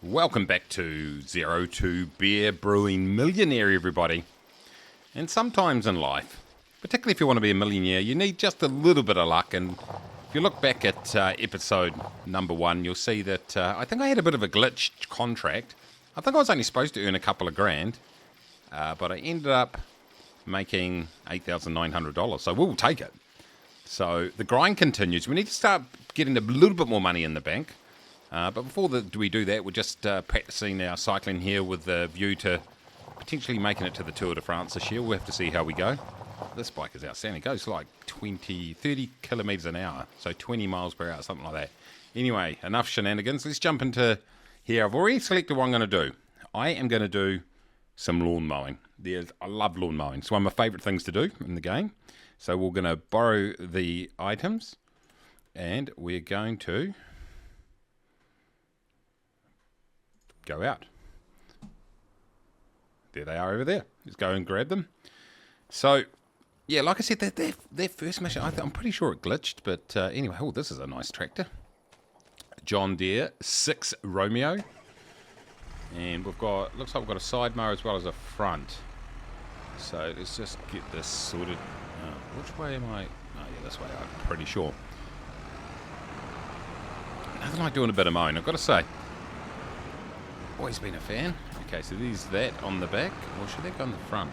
Welcome back to 02 Beer Brewing Millionaire, everybody. And sometimes in life, particularly if you want to be a millionaire, you need just a little bit of luck. And if you look back at episode number 1, you'll see that I think I had a bit of a glitched contract. I think I was only supposed to earn a couple of grand, but I ended up making $8,900. So we'll take it. So the grind continues. We need to start getting a little bit more money in the bank. But before we do that, we're just practicing our cycling here with the view to potentially making it to the Tour de France this year. We'll have to see how we go. This bike is outstanding. It goes like 30 kilometres an hour, so 20 miles per hour, something like that. Anyway, enough shenanigans. Let's jump into here. I've already selected what I'm going to do. I am going to do some lawn mowing. I love lawn mowing. It's one of my favourite things to do in the game. So we're going to borrow the items, and we're going to go out. There they are over there. Let's go and grab them. So, yeah, like I said, their first mission, I'm pretty sure it glitched, but anyway, this is a nice tractor. John Deere 6 Romeo. And looks like we've got a side mower as well as a front. So let's just get this sorted. Which way am I? Oh, yeah, this way, I'm pretty sure. Nothing like doing a bit of mowing, I've got to say. Always been a fan. Okay, so there's that on the back. Or should that go on the front?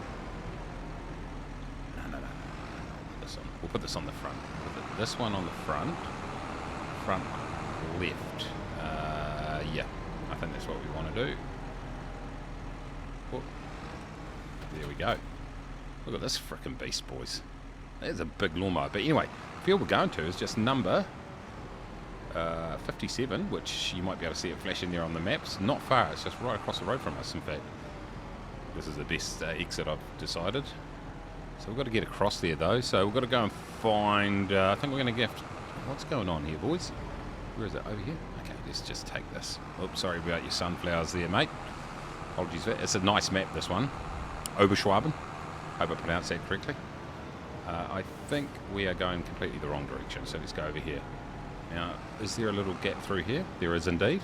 No. This one. We'll put this on the front. This one on the front. Front left. Yeah, I think that's what we want to do. Oh, there we go. Look at this frickin' beast, boys. There's a big lawnmower. But anyway, the field we're going to is just number 57, which you might be able to see it flashing there on the maps. Not far, it's just right across the road from us, in fact. This is the best exit I've decided. So we've got to get across there, though. So we've got to go and find... I think we're going to get... What's going on here, boys? Where is it? Over here? Okay, let's just take this. Oops, sorry about your sunflowers there, mate. Apologies for that. It's a nice map, this one. Oberschwaben. Hope I pronounced that correctly. I think we are going completely the wrong direction, so let's go over here. Now, is there a little gap through here? There is indeed.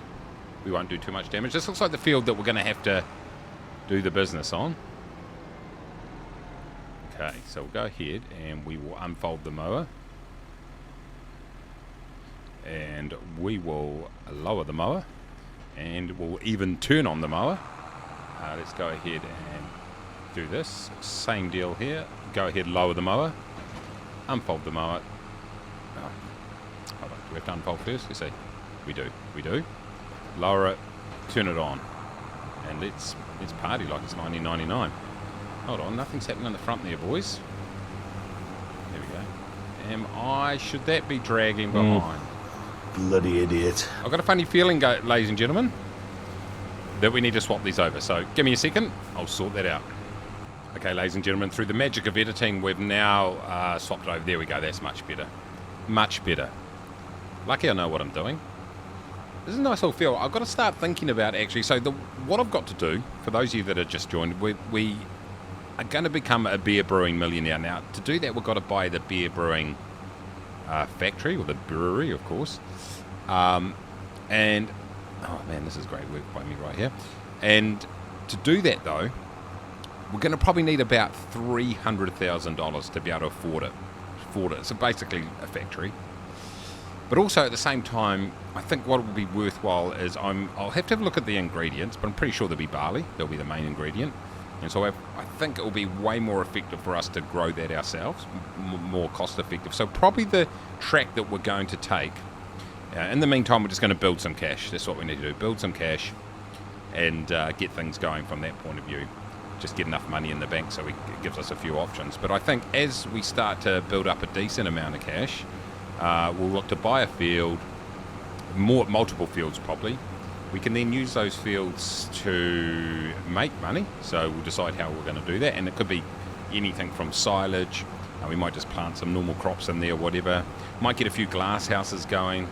We won't do too much damage. This looks like the field that we're going to have to do the business on. Okay, so we'll go ahead and we will unfold the mower. And we will lower the mower. And we'll even turn on the mower. Let's go ahead and do this. Same deal here. Go ahead, lower the mower. Unfold the mower. Hold on, do we have to unfold first? Let's see. We do. Lower it, turn it on. And let's party like it's 1999. Hold on, nothing's happening on the front there, boys. There we go. Should that be dragging behind? Bloody idiot. I've got a funny feeling, ladies and gentlemen, that we need to swap these over. So give me a second, I'll sort that out. Okay, ladies and gentlemen, through the magic of editing, we've now swapped it over. There we go, that's much better. Much better. Lucky I know what I'm doing. This is a nice little feel. I've got to start thinking about, actually, so what I've got to do, for those of you that have just joined, we are going to become a beer brewing millionaire. Now, to do that, we've got to buy the beer brewing factory, or the brewery, of course. And, oh man, this is great work by me right here. And to do that, though, we're going to probably need about $300,000 to be able to afford it. So basically a factory. But also at the same time, I think what will be worthwhile is I'll have to have a look at the ingredients, but I'm pretty sure there'll be barley. There'll be the main ingredient. And so I think it will be way more effective for us to grow that ourselves, more cost effective. So probably the track that we're going to take. In the meantime, we're just going to build some cash. That's what we need to do. Build some cash and get things going from that point of view. Just get enough money in the bank so it gives us a few options. But I think as we start to build up a decent amount of cash, we'll look to buy a field, multiple fields probably. We can then use those fields to make money. So we'll decide how we're going to do that. And it could be anything from silage. We might just plant some normal crops in there, whatever. Might get a few glass houses going.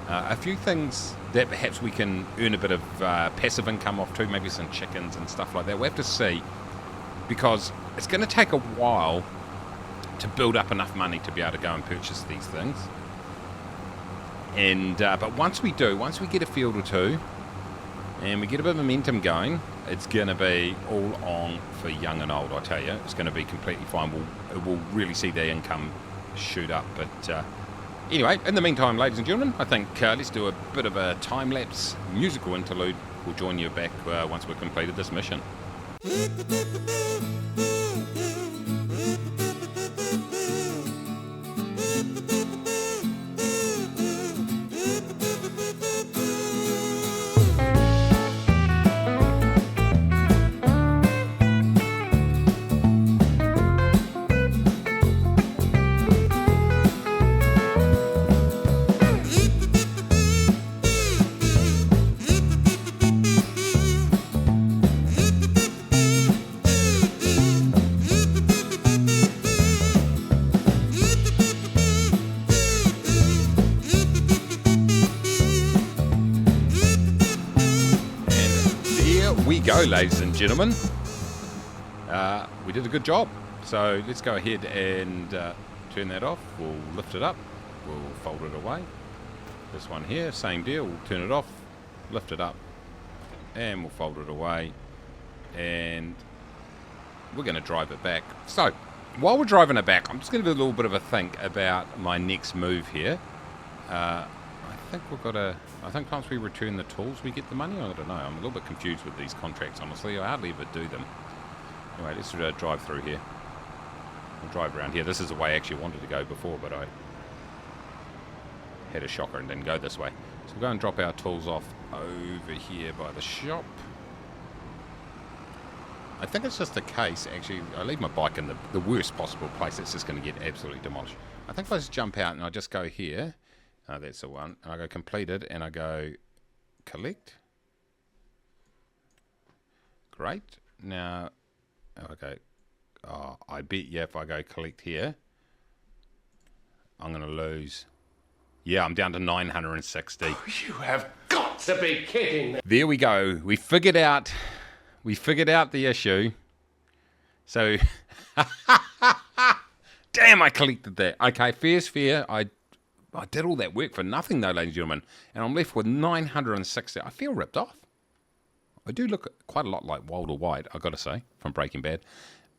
A few things that perhaps we can earn a bit of passive income off too, maybe some chickens and stuff like that. We'll have to see, because it's going to take a while to build up enough money to be able to go and purchase these things. And but once we get a field or two, and we get a bit of momentum going, it's going to be all on for young and old, I tell you. It's going to be completely fine. We'll really see the income shoot up. But anyway, in the meantime, ladies and gentlemen, I think let's do a bit of a time-lapse musical interlude. We'll join you back once we've completed this mission. Go, ladies and gentlemen. We did a good job, so let's go ahead and turn that off. We'll lift it up, we'll fold it away. This one here, same deal. We'll turn it off, lift it up, and we'll fold it away, and we're going to drive it back. So while we're driving it back, I'm just going to do a little bit of a think about my next move here. I think once we return the tools, we get the money. I don't know. I'm a little bit confused with these contracts, honestly. I hardly ever do them. Anyway, let's drive through here. We'll drive around here. This is the way I actually wanted to go before, but I had a shocker and didn't go this way. So we'll go and drop our tools off over here by the shop. I think it's just a case, actually, I leave my bike in the worst possible place. It's just going to get absolutely demolished. I think if I just jump out and I just go here, that's the one, and I go completed, and I go collect. Great. Now, okay. Oh, I bet you if I go collect here, I'm going to lose. Yeah, I'm down to 960. Oh, you have got to be kidding me. There we go. We figured out the issue. So, damn, I collected that. Okay, fair's fair. I did all that work for nothing, though, ladies and gentlemen, and I'm left with 960. I feel ripped off. I do look quite a lot like Walter White, I've got to say, from Breaking Bad.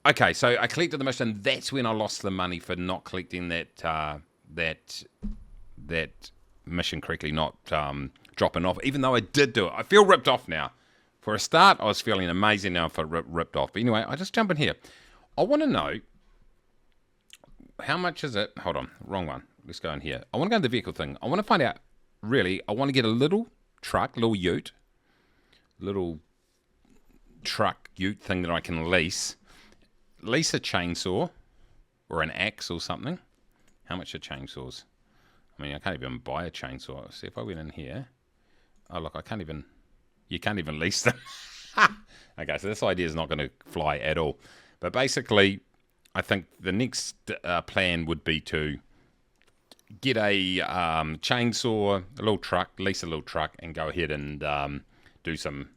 Okay, so I collected the mission. That's when I lost the money for not collecting that mission correctly, not dropping off, even though I did do it. I feel ripped off now. For a start, I was feeling amazing. Now I feel ripped off. But anyway, I just jump in here. I want to know, how much is it? Hold on, wrong one. Let's go in here. I want to go to the vehicle thing. I want to find out, really, I want to get a little truck, little ute thing that I can lease. Lease a chainsaw or an axe or something. How much are chainsaws? I mean, I can't even buy a chainsaw. See, if I went in here. Oh, look, you can't even lease them. Okay, so this idea is not going to fly at all. But basically, I think the next plan would be to get a chainsaw, a little truck, lease a little truck, and go ahead and do some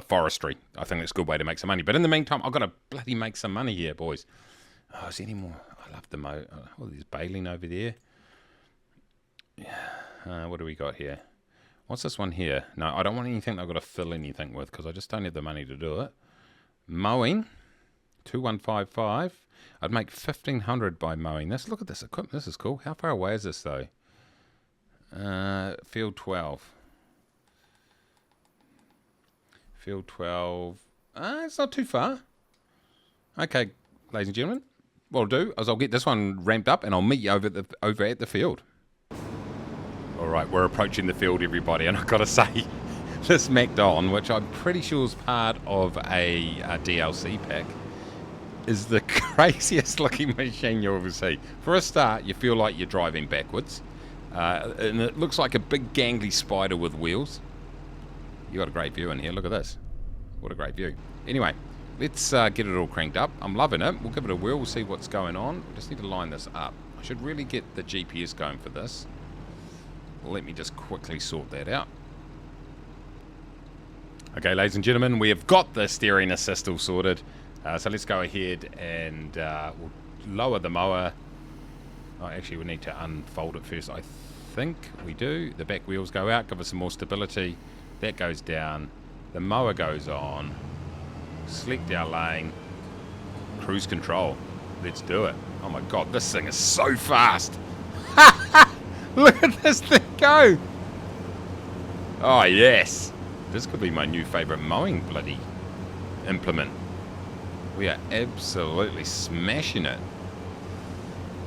forestry. I think that's a good way to make some money. But in the meantime, I've got to bloody make some money here, boys. Oh, is there any more? I love the oh, there's baling over there. What do we got here? What's this one here? No, I don't want anything that I've got to fill anything with because I just don't have the money to do it. Mowing, 2155. I'd make 1,500 by mowing this. Look at this equipment. This is cool. How far away is this, though? Field 12. Field 12. It's not too far. Okay, ladies and gentlemen. What I'll do is I'll get this one ramped up and I'll meet you over at the field. All right, we're approaching the field, everybody. And I've got to say, this Macdon, which I'm pretty sure is part of a DLC pack, is the craziest looking machine you'll ever see. For a start, you feel like you're driving backwards. And it looks like a big gangly spider with wheels. You got a great view in here. Look at this. What a great view. Anyway, let's get it all cranked up. I'm loving it. We'll give it a whirl. We'll see what's going on. We just need to line this up. I should really get the GPS going for this. Let me just quickly sort that out. Okay, ladies and gentlemen, we have got the steering assist all sorted. So let's go ahead and we'll lower the mower. Oh, actually, we need to unfold it first. I think we do. The back wheels go out, give us some more stability. That goes down. The mower goes on. Select our lane. Cruise control. Let's do it. Oh my god, this thing is so fast. Look at this thing go. Oh yes. This could be my new favourite mowing bloody implement. We are absolutely smashing it.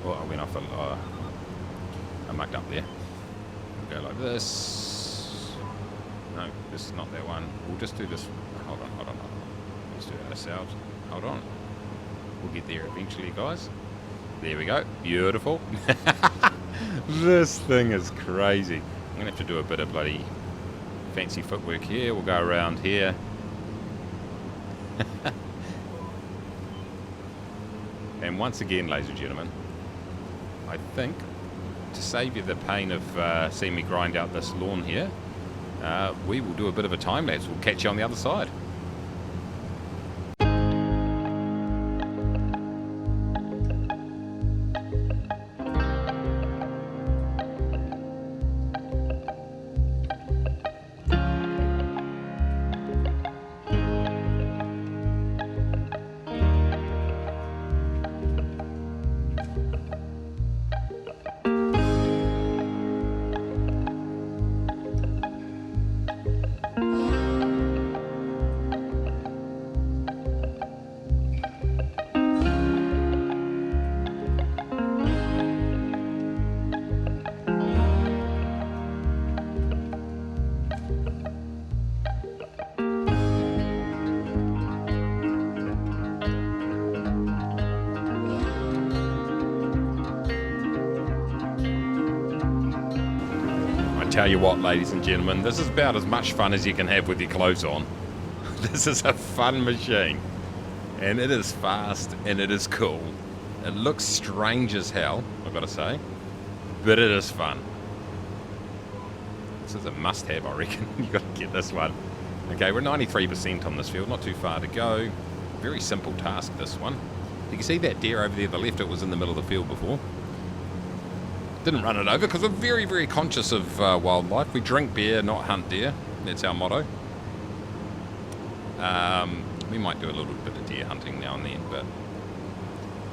Oh, I went off I mucked up there. We'll go like this. No, this is not that one. We'll just do this. Hold on. Let's do it ourselves. Hold on. We'll get there eventually, guys. There we go. Beautiful. This thing is crazy. I'm going to have to do a bit of bloody fancy footwork here. We'll go around here. And once again, ladies and gentlemen, I think to save you the pain of seeing me grind out this lawn here, we will do a bit of a time lapse. We'll catch you on the other side. Tell you what, ladies and gentlemen, this is about as much fun as you can have with your clothes on. This is a fun machine, and it is fast and it is cool. It looks strange as hell, I've got to say, but it is fun. This is a must-have, I reckon. You've got to get this one. Okay, we're 93% on this field, not too far to go. Very simple task, this one. You can see that deer over there to the left. It was in the middle of the field before. Didn't run it over because we're very, very conscious of wildlife. We drink beer, not hunt deer. That's our motto. We might do a little bit of deer hunting now and then, but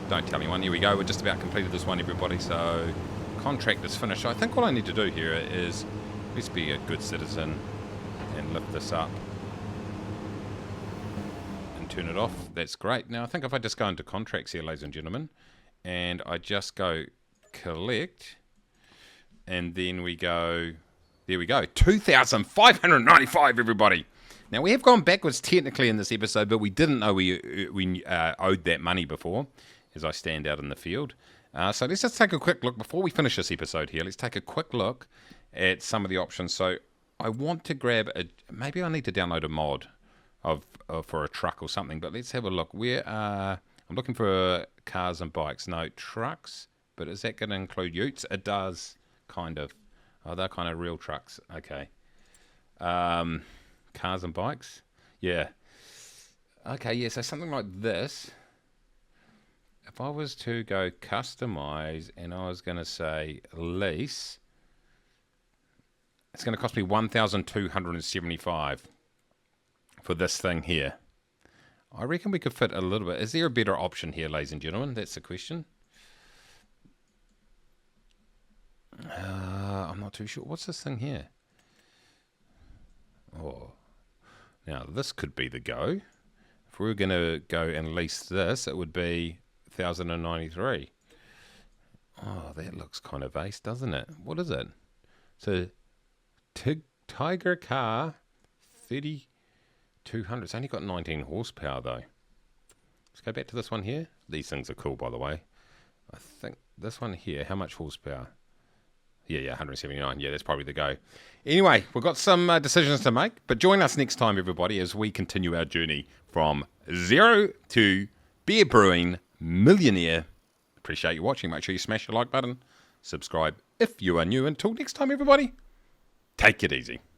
don't tell anyone. Here we go. We're just about completed this one, everybody. So contract is finished. I think all I need to do here is let's be a good citizen and lift this up and turn it off. That's great. Now I think if I just go into contracts here, ladies and gentlemen, and I just go collect, and then we go, there we go, 2,595, everybody. Now we have gone backwards technically in this episode, but we didn't know we owed that money before, as I stand out in the field. So let's just take a quick look before we finish this episode here. Let's take a quick look at some of the options. So I want to grab maybe I need to download a mod for a truck or something, but let's have a look. I'm looking for cars and bikes. No, trucks. But is that going to include utes? It does, kind of. Oh, they're kind of real trucks. Okay. Cars and bikes? Yeah. Okay, yeah, so something like this. If I was to go customize and I was going to say lease, it's going to cost me $1,275 for this thing here. I reckon we could fit a little bit. Is there a better option here, ladies and gentlemen? That's the question. I'm not too sure. What's this thing here? Oh, now this could be the go. If we were going to go and lease this, it would be 1,093. Oh, that looks kind of ace, doesn't it? What is it? So, Tiger car, 3,200. It's only got 19 horsepower though. Let's go back to this one here. These things are cool, by the way. I think this one here. How much horsepower? Yeah, 179. Yeah, that's probably the go. Anyway, we've got some decisions to make, but join us next time, everybody, as we continue our journey from zero to beer brewing millionaire. Appreciate you watching. Make sure you smash the like button. Subscribe if you are new. Until next time, everybody, take it easy.